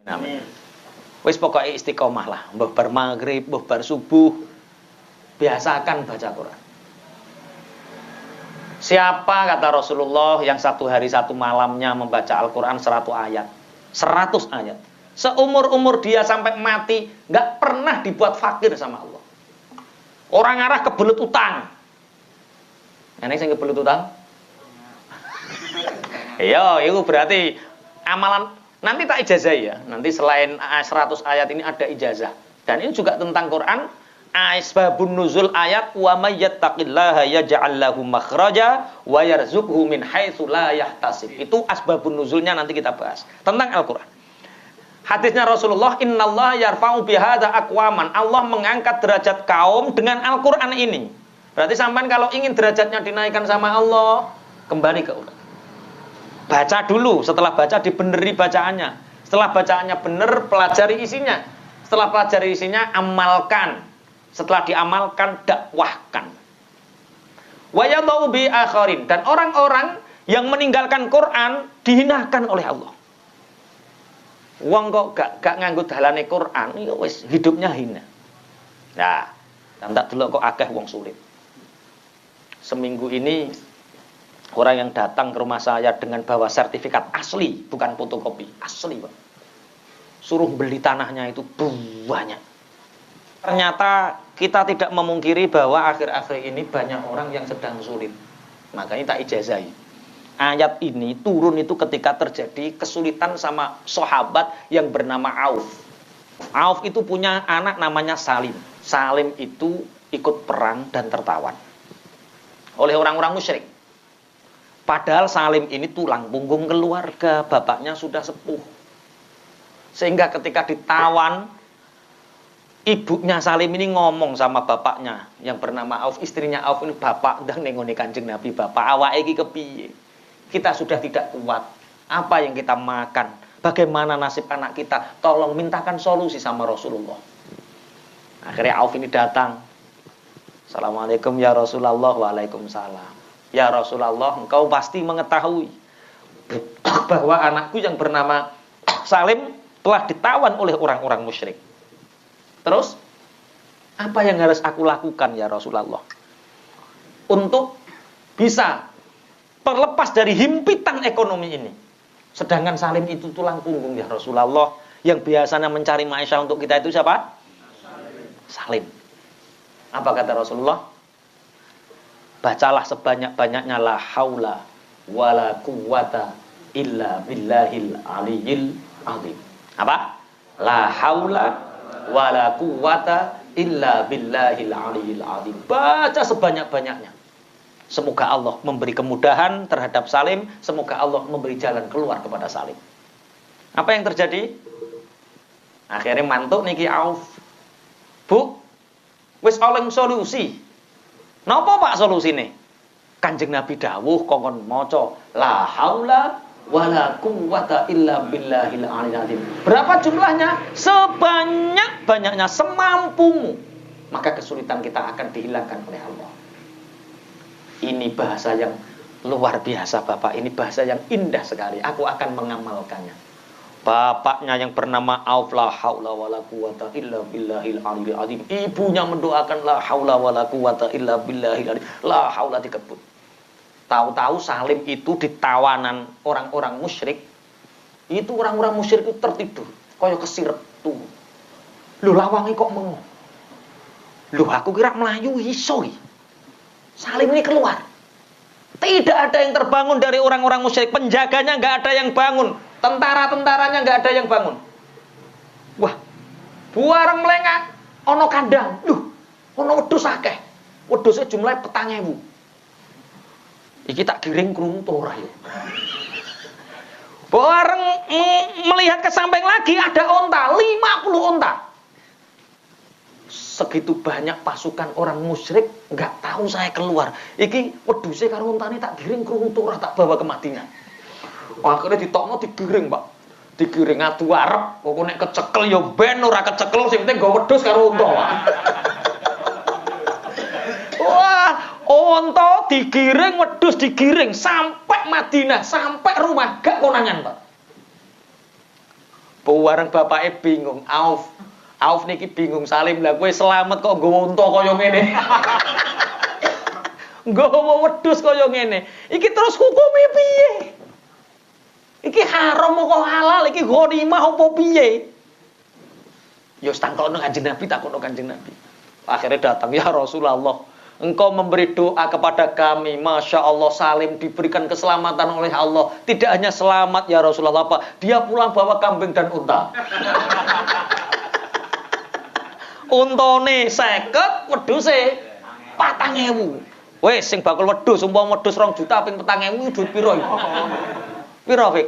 Amin. Wis pokoknya istiqomah lah, mbah bar maghrib, mbah bar subuh, biasakan baca Quran. Siapa kata Rasulullah yang satu hari satu malamnya membaca Al-Quran 100 ayat, 100 ayat, seumur-umur dia sampai mati nggak pernah dibuat fakir sama Allah. Orang arah kebelet utang. Ini saya kebelet utang. Iya, itu berarti amalan. Nanti tak ijazah ya. Nanti selain 100 ayat ini ada ijazah. Dan ini juga tentang Quran. Asbabun nuzul ayat wa may yattaqillaha yaj'al lahu makhraja wa yarzuqhu min haitsu la yahtasib. Itu asbabun nuzulnya nanti kita bahas tentang Al-Qur'an. Hadisnya Rasulullah, innallaha yarfa'u bihadza aqwaman. Allah mengangkat derajat kaum dengan Al-Qur'an ini. Berarti sampean kalau ingin derajatnya dinaikkan sama Allah, kembali ke Quran. Baca dulu, setelah baca dibeneri bacaannya. Setelah bacaannya benar, pelajari isinya. Setelah pelajari isinya, amalkan. Setelah diamalkan, dakwahkan. Wa yadau bi akharin, dan orang-orang yang meninggalkan Quran dihinakan oleh Allah. Wong kok gak nganggo dalane Quran, ya wis hidupnya hina. Nah, tak delok kok akeh wong sulit. Seminggu ini orang yang datang ke rumah saya dengan bawa sertifikat asli, bukan fotokopi, asli Pak. Suruh beli tanahnya itu banyak. Ternyata kita tidak memungkiri bahwa akhir-akhir ini banyak orang yang sedang sulit. Makanya tak ijazahi. Ayat ini turun itu ketika terjadi kesulitan sama sahabat yang bernama Auf. Auf itu punya anak namanya Salim. Salim itu ikut perang dan tertawan oleh orang-orang musyrik. Padahal Salim ini tulang punggung keluarga, bapaknya sudah sepuh. Sehingga ketika ditawan, ibunya Salim ini ngomong sama bapaknya yang bernama Auf, istrinya Auf ini, bapak ndang nengone Kanjeng Nabi, bapak awake iki kepiye? Kita sudah tidak kuat. Apa yang kita makan? Bagaimana nasib anak kita? Tolong mintakan solusi sama Rasulullah. Akhirnya Auf ini datang. Assalamualaikum ya Rasulullah. Waalaikumsalam. Ya Rasulullah, engkau pasti mengetahui bahwa anakku yang bernama Salim telah ditawan oleh orang-orang musyrik. Terus, apa yang harus aku lakukan ya Rasulullah? Untuk bisa terlepas dari himpitan ekonomi ini. Sedangkan Salim itu tulang punggung ya Rasulullah. Yang biasanya mencari maisha untuk kita itu siapa? Salim. Apa kata Rasulullah? Bacalah sebanyak-banyaknya la haula wala quwwata illa billahil aliyil azim. Apa? La haula wala quwwata illa billahil aliyil azim. Baca sebanyak-banyaknya. Semoga Allah memberi kemudahan terhadap Salim, semoga Allah memberi jalan keluar kepada Salim. Apa yang terjadi? Akhirnya mantuk niki Auf. Bu, wis oleh solusi. Napa Pak solusine? Kanjeng Nabi dawuh kongkon maca la haula wala quwwata illa billahil aliyil azim. Berapa jumlahnya? Sebanyak-banyaknya, semampumu. Maka kesulitan kita akan dihilangkan oleh Allah. Ini bahasa yang luar biasa Bapak. Ini bahasa yang indah sekali. Aku akan mengamalkannya. Bapaknya yang bernama Auf, la haula wala quwata illa billahil aliyil azim. Ibunya mendoakan la haula wala quwata illa billahil aliyil azim. La haula dikebut. Tahu-tahu Salim itu di tawanan orang-orang musyrik. Itu orang-orang musyrik itu tertidur. Kaya kesirep tuh. Lho lawange kok mengo. Lho aku kira melayu iso iki. Salim ini keluar. Tidak ada yang terbangun dari orang-orang musyrik. Penjaganya nggak ada yang bangun. Tentara-tentaranya nggak ada yang bangun. Wah, buareng melengak. Ono kandang. Loh, ono wedhus akeh. Wedhusnya jumlahnya 4.000. Iki tak giring kruntu ora ya. Buareng melihat ke samping lagi ada onta, 50 onta. Segitu banyak pasukan orang musyrik, nggak tahu saya keluar. Iki wedhuse karo ontane tak giring kruntu ora tak bawa ke Madinah. Akhirnya ditokno digiring, Pak. Digiring adu arep, kok nek kecekel ya ben ora kecekel, sing penting nggo wedhus karo unta. Wah, unta digiring, wedhus digiring sampai Madinah, sampai rumah gak konangan, Pak. Bareng bapake bingung, Auf niki bingung Salim, lah kowe selamat kok nggawa unta kaya ngene. Nggawa wedhus kaya ngene. Iki terus hukume piye? Iki haram kok halal, iki ghanimah apa piye? Ya takokno Kanjeng Nabi, takokno Kanjeng Nabi. Akhirnya datang, ya Rasulullah, engkau memberi doa kepada kami. Masya Allah, Salim diberikan keselamatan oleh Allah. Tidak hanya selamat ya Rasulullah, Pak, dia pulang bawa kambing dan unta. Untone 50, wedhuse 4.000. Wes sing bakul wedhus, umpama wedhus 2 juta ping 4.000 duit piro iki? Piro, Fik?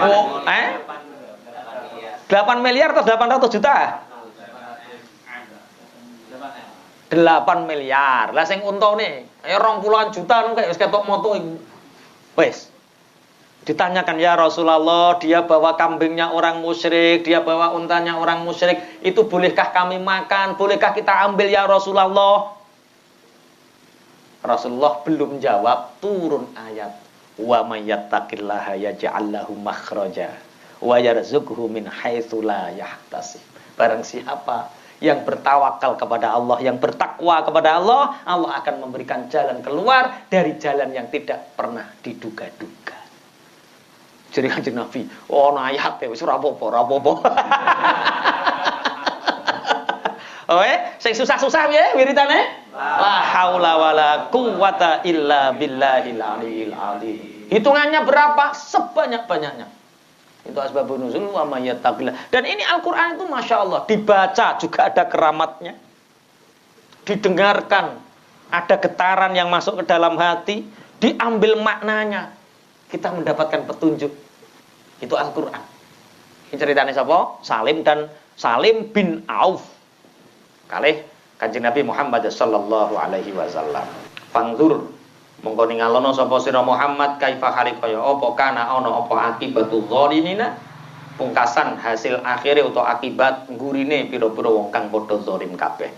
Oh, 8 miliar atau 800 juta? 8 miliar. Lah sing untane ya 20-an juta nang wis ketok moto iku. Wis. Ditanyakan ya Rasulullah, dia bawa kambingnya orang musyrik, dia bawa untanya orang musyrik, itu bolehkah kami makan? Bolehkah kita ambil ya Rasulullah? Rasulullah belum jawab, turun ayat. Wa may yattaqillaha yaj'al lahu makhraja wa yarzuqhu min haitsu la yahtasib. Barang siapa yang bertawakal kepada Allah, yang bertakwa kepada Allah, Allah akan memberikan jalan keluar dari jalan yang tidak pernah diduga-duga. Jadi Kanjeng Nabi, oh ayat ya wis ora apa-apa, ora apa-apa. Oke, sing susah-susah piye wiritane? La haula wala quwata illa billahil aliyil azim. Hitungannya berapa? Sebanyak-banyaknya. Itu asbabun nuzul wa may yattaqillah. Dan ini Al-Qur'an itu Masya Allah, dibaca juga ada keramatnya. Didengarkan, ada getaran yang masuk ke dalam hati, diambil maknanya. Kita mendapatkan petunjuk. Itu Al-Qur'an. Ini ceritanya siapa? Salim bin Auf. Kalih Kanjeng Nabi Muhammad sallallahu alaihi wasallam. Fangzur mongko ningalono sapa sira Muhammad kaifa halik kaya apa kana ana apa akibatul zalimina, pungkasan hasil akhire utawa akibat gurine pira-pira wong kang padha zalim kabeh.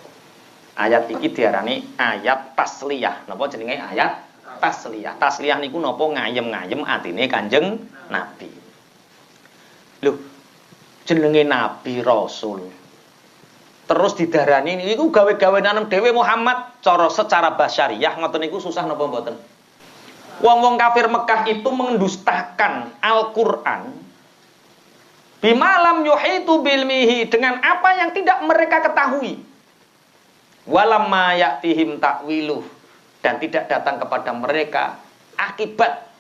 Ayat iki diarani ayat tasliyah. Napa jenenge ayat tasliyah? Tasliyah niku napa ngayem-ngayem atine Kanjeng Nabi. Lho, jenenge Nabi Rasul. Terus didarani niku gawe-gawenan dhewe Muhammad cara secara basyariah ngoten niku susah napa mboten? Wong-wong kafir Mekah itu mendustakan Al-Qur'an bimalam yuhitu bilmihi, dengan apa yang tidak mereka ketahui. Walamma ya'tihim ta'wiluh, dan tidak datang kepada mereka akibat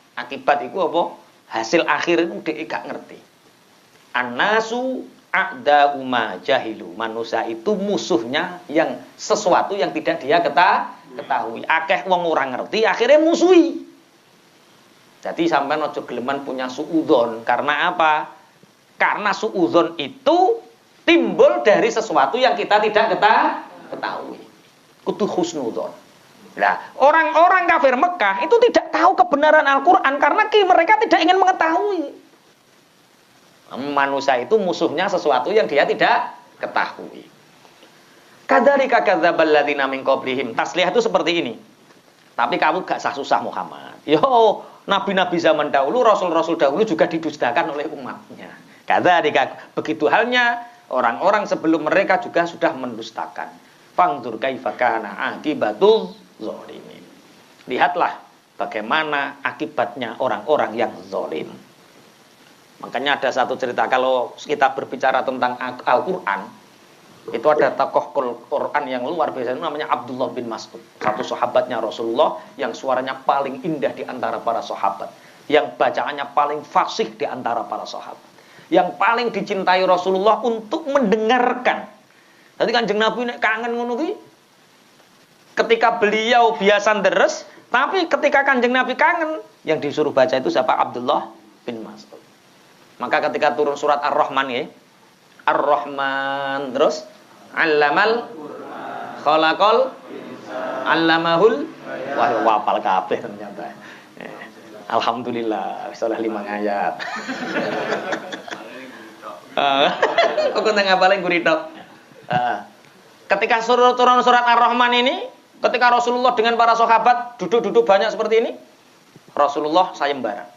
itu apa? Hasil akhir itu dhek gak ngerti. Annasu a'da umma jahilu, manusia itu musuhnya yang sesuatu yang tidak dia ketahui. Akeh wong ora ngerti akhirnya musuhi. Jadi sampean aja geleman punya suudzon. Karena apa? Karena suudzon itu timbul dari sesuatu yang kita tidak ketahui. Kudu husnudzon. Nah, orang-orang kafir Mekah itu tidak tahu kebenaran Al-Qur'an karena mereka tidak ingin mengetahui. Manusia itu musuhnya sesuatu yang dia tidak ketahui. Kadzalika kadzdzabal ladzina min qablihim. Tasliyah itu seperti ini. Tapi kamu gak susah Muhammad. Yo, nabi-nabi zaman dahulu, rasul-rasul dahulu juga didustakan oleh umatnya. Kadzalika, begitu halnya orang-orang sebelum mereka juga sudah mendustakan. Fangzur kaifa kana akibatul zalimin. Lihatlah bagaimana akibatnya orang-orang yang zalim. Makanya ada satu cerita, kalau kita berbicara tentang Al-Quran, itu ada tokoh Quran yang luar biasa, namanya Abdullah bin Mas'ud. Satu sahabatnya Rasulullah yang suaranya paling indah di antara para sahabat. Yang bacaannya paling fasih di antara para sahabat. Yang paling dicintai Rasulullah untuk mendengarkan. Jadi Kanjeng Nabi kangen ngono ki. Ketika beliau biasa deres, tapi ketika Kanjeng Nabi kangen, yang disuruh baca itu siapa? Abdullah bin Mas'ud. Maka ketika turun surat Ar-Rahman ya. Ar-Rahman terus Allamal Khalaqal Allamahul wapal kabeh ternyata. Alhamdulillah salah 5 ayat. Kok nang ngapalin guritok. Ketika turun surat Ar-Rahman ini, ketika Rasulullah dengan para sahabat duduk-duduk banyak seperti ini, Rasulullah sayembara.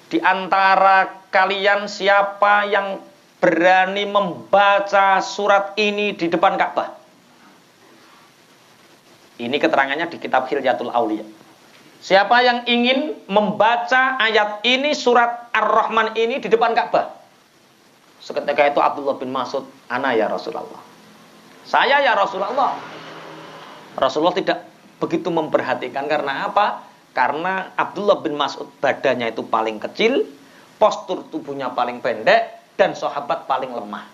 di antara kalian siapa yang berani membaca surat ini di depan Ka'bah? Ini keterangannya di kitab Hilyatul Auliya. Siapa yang ingin membaca ayat ini, surat Ar-Rahman ini di depan Ka'bah? Seketika itu Abdullah bin Mas'ud, ana ya Rasulullah. Saya ya Rasulullah. Rasulullah tidak begitu memperhatikan, karena apa? Karena Abdullah bin Mas'ud badannya itu paling kecil, postur tubuhnya paling pendek, dan sahabat paling lemah.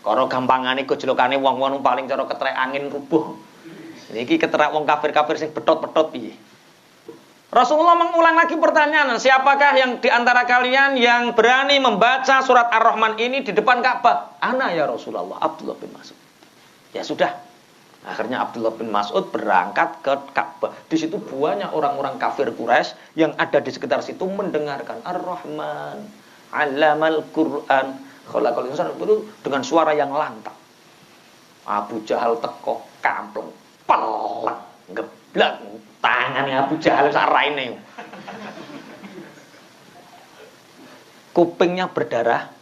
Karo gampangane gojlokane wong-wong paling cara ketrek angin rubuh. Niki keterak wong kafir-kafir sing betot-betot piye. Rasulullah mengulang lagi pertanyaan, siapakah yang di antara kalian yang berani membaca surat Ar-Rahman ini di depan Ka'bah? Ana ya Rasulullah, Abdullah bin Mas'ud. Ya sudah. Akhirnya Abdullah bin Mas'ud berangkat ke Ka'bah. Di situ banyak orang-orang kafir Quraisy yang ada di sekitar situ mendengarkan Ar-Rahman, 'allamal Qur'an, khalaqal insana, itu dengan suara yang lantang. Abu Jahal teko kampleng, pelak, geblak tangannya Abu Jahal sak raine. Kupingnya berdarah.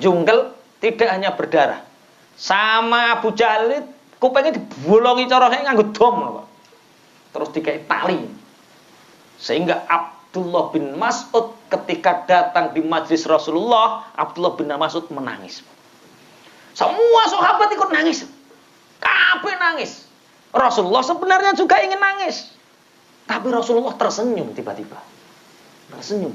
Jungkel tidak hanya berdarah. Sama Abu Jahal kupingnya dibolongi carane nganggo dom. Terus dikai tali. Sehingga Abdullah bin Mas'ud ketika datang di majlis Rasulullah, Abdullah bin Mas'ud menangis. Semua sahabat ikut nangis. Kabeh nangis. Rasulullah sebenarnya juga ingin nangis. Tapi Rasulullah tersenyum tiba-tiba. Tersenyum.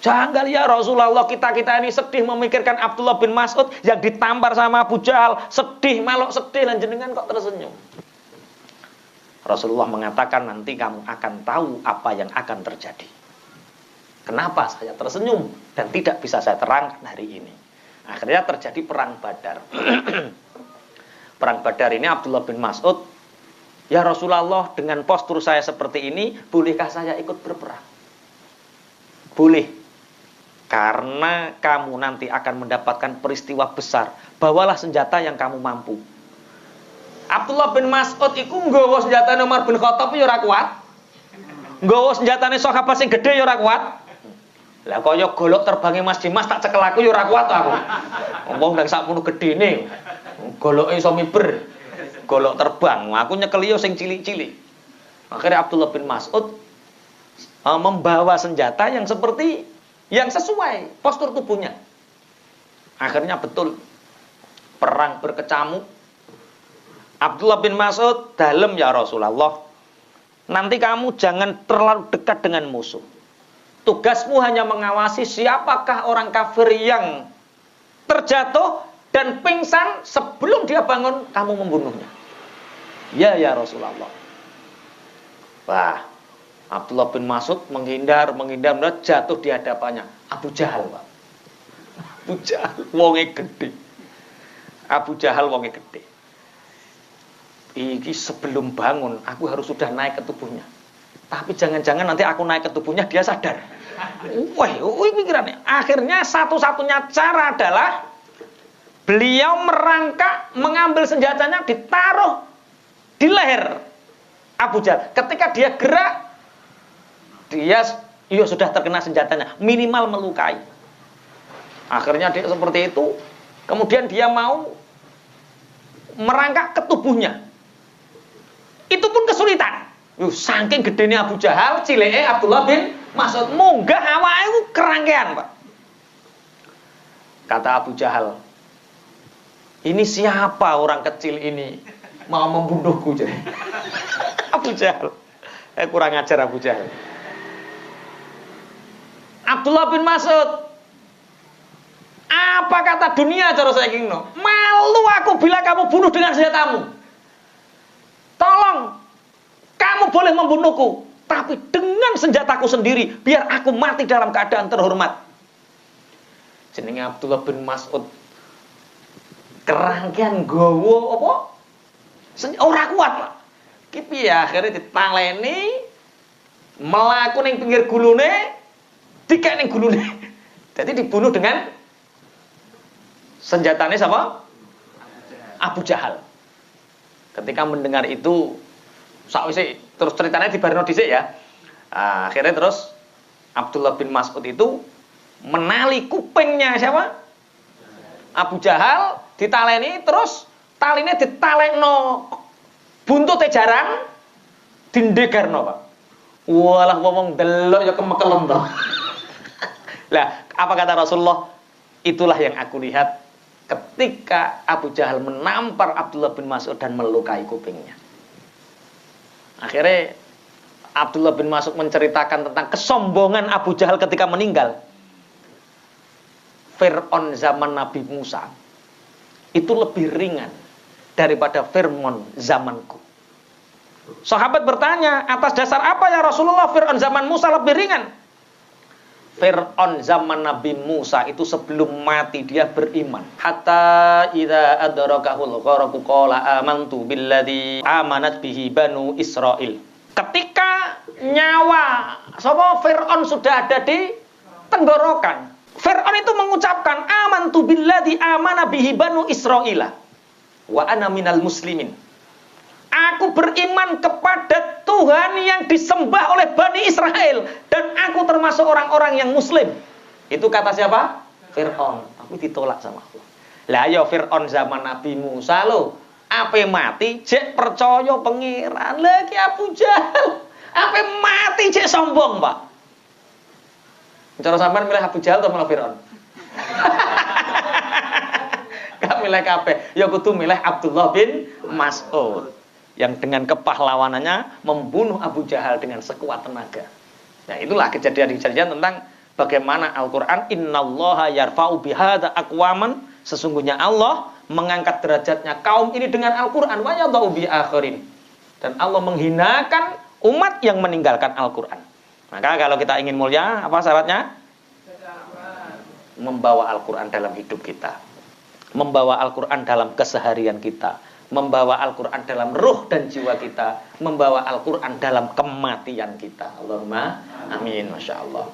Jangan ya Rasulullah, kita ini sedih memikirkan Abdullah bin Mas'ud yang ditampar sama Abu Jahal. Sedih, melok sedih, dan jenengan kok tersenyum. Rasulullah mengatakan nanti kamu akan tahu apa yang akan terjadi. Kenapa saya tersenyum dan tidak bisa saya terangkan hari ini. Akhirnya terjadi perang Badar. Perang Badar ini Abdullah bin Mas'ud, ya Rasulullah, dengan postur saya seperti ini, bolehkah saya ikut berperang? Boleh. Karena kamu nanti akan mendapatkan peristiwa besar. Bawalah senjata yang kamu mampu. Abdullah bin Mas'ud iku nggawa senjatane Umar bin Khattab ya ora kuat. Nggawa senjatane sahabat sing gedhe ya ora kuat. Lah kaya golok terbange Mas Dimas tak cekel aku ya ora kuat aku. Wong ndang sakmono gedene. Goloke iso miber. Golok terbang. Aku nyekel yo sing cilik-cilik. Akhirnya Abdullah bin Mas'ud membawa senjata yang seperti yang sesuai postur tubuhnya. Akhirnya betul perang berkecamuk. Abdullah bin Mas'ud, dalem ya Rasulullah. Nanti kamu jangan terlalu dekat dengan musuh. Tugasmu hanya mengawasi siapakah orang kafir yang terjatuh dan pingsan, sebelum dia bangun kamu membunuhnya. Ya Rasulullah. Wah, Abdullah bin Mas'ud menghindar, jatuh di hadapannya Abu Jahal, Pak. Abu Jahal wonge gede. Abu Jahal wonge gede. Iki sebelum bangun aku harus sudah naik ke tubuhnya. Tapi jangan-jangan nanti aku naik ke tubuhnya dia sadar. Wah, pikirannya. Akhirnya satu-satunya cara adalah beliau merangkak, mengambil senjatanya, ditaruh di leher Abu Jahal. Ketika dia gerak, dia sudah terkena senjatanya, minimal melukai. Akhirnya dia seperti itu. Kemudian dia mau merangkak ke tubuhnya. Itu pun kesulitan. Saking gedenya Abu Jahal, cileke Abdullah bin Mas'ud munggah awake iku kerangkean, Pak. Kata Abu Jahal, ini siapa orang kecil ini mau membunuhku? Jadi Abu Jahal, kurang ajar Abu Jahal. Abdullah bin Mas'ud, apa kata dunia cara saya kino? Malu aku bila kamu bunuh dengan senjatamu. Tolong, kamu boleh membunuhku, tapi dengan senjataku sendiri, biar aku mati dalam keadaan terhormat. Jenenge Abdullah bin Mas'ud kerangkean gowo apa? Ora kuat, Pak. Ki piye akhire ditaleni mlaku ning pinggir gulune, dikek ning gulune. Jadi dibunuh dengan senjatanya siapa? Abu Jahal. Ketika mendengar itu, sakwise terus ceritanya dibarno dhisik ya. Akhirnya terus Abdullah bin Mas'ud itu menali kupingnya siapa? Abu Jahal, ditaleni terus taline ditalekno buntute jarang dindegarno, Pak. Walah wong delok ya kemekelen to. Lah, apa kata Rasulullah? Itulah yang aku lihat ketika Abu Jahal menampar Abdullah bin Mas'ud dan melukai kupingnya. Akhirnya Abdullah bin Mas'ud menceritakan tentang kesombongan Abu Jahal ketika meninggal. Fir'aun zaman Nabi Musa itu lebih ringan daripada Fir'aun zamanku. Sahabat bertanya, atas dasar apa ya Rasulullah Fir'aun zaman Musa lebih ringan? Fir'aun zaman Nabi Musa itu sebelum mati dia beriman. Hatta idza adrakahul gharaqu qala amantu billadzi amanat bihi banu Israil. Ketika nyawa sapa Fir'aun sudah ada di tenggorokan, Fir'aun itu mengucapkan amantu billadzi amana bihi banu Israila wa ana minal muslimin. Aku beriman kepada Tuhan yang disembah oleh Bani Israel dan aku termasuk orang-orang yang muslim. Itu kata siapa? Fir'aun. Aku ditolak sama Allah. Lah ya Fir'aun zaman Nabi Musa lo, ape mati jek percaya pangeran. Lagi Abu Jahal ape mati jek sombong, Pak. Cara sampean milih Abu Jahal atau milih Fir'aun? Gak milih kabeh. Ya kudu milih Abdullah bin Mas'ud yang dengan kepahlawanannya membunuh Abu Jahal dengan sekuat tenaga. Nah, itulah kejadian-kejadian tentang bagaimana Al-Qur'an innallaha yarfa'u bihadza aqwaman, sesungguhnya Allah mengangkat derajatnya kaum ini dengan Al-Qur'an wa yadha'u bi akhirin. Dan Allah menghinakan umat yang meninggalkan Al-Qur'an. Maka kalau kita ingin mulia, apa syaratnya? Membawa Al-Qur'an dalam hidup kita. Membawa Al-Qur'an dalam keseharian kita. Membawa Al-Qur'an dalam ruh dan jiwa kita. Membawa Al-Qur'an dalam kematian kita. Allahumma amin. Masya Allah.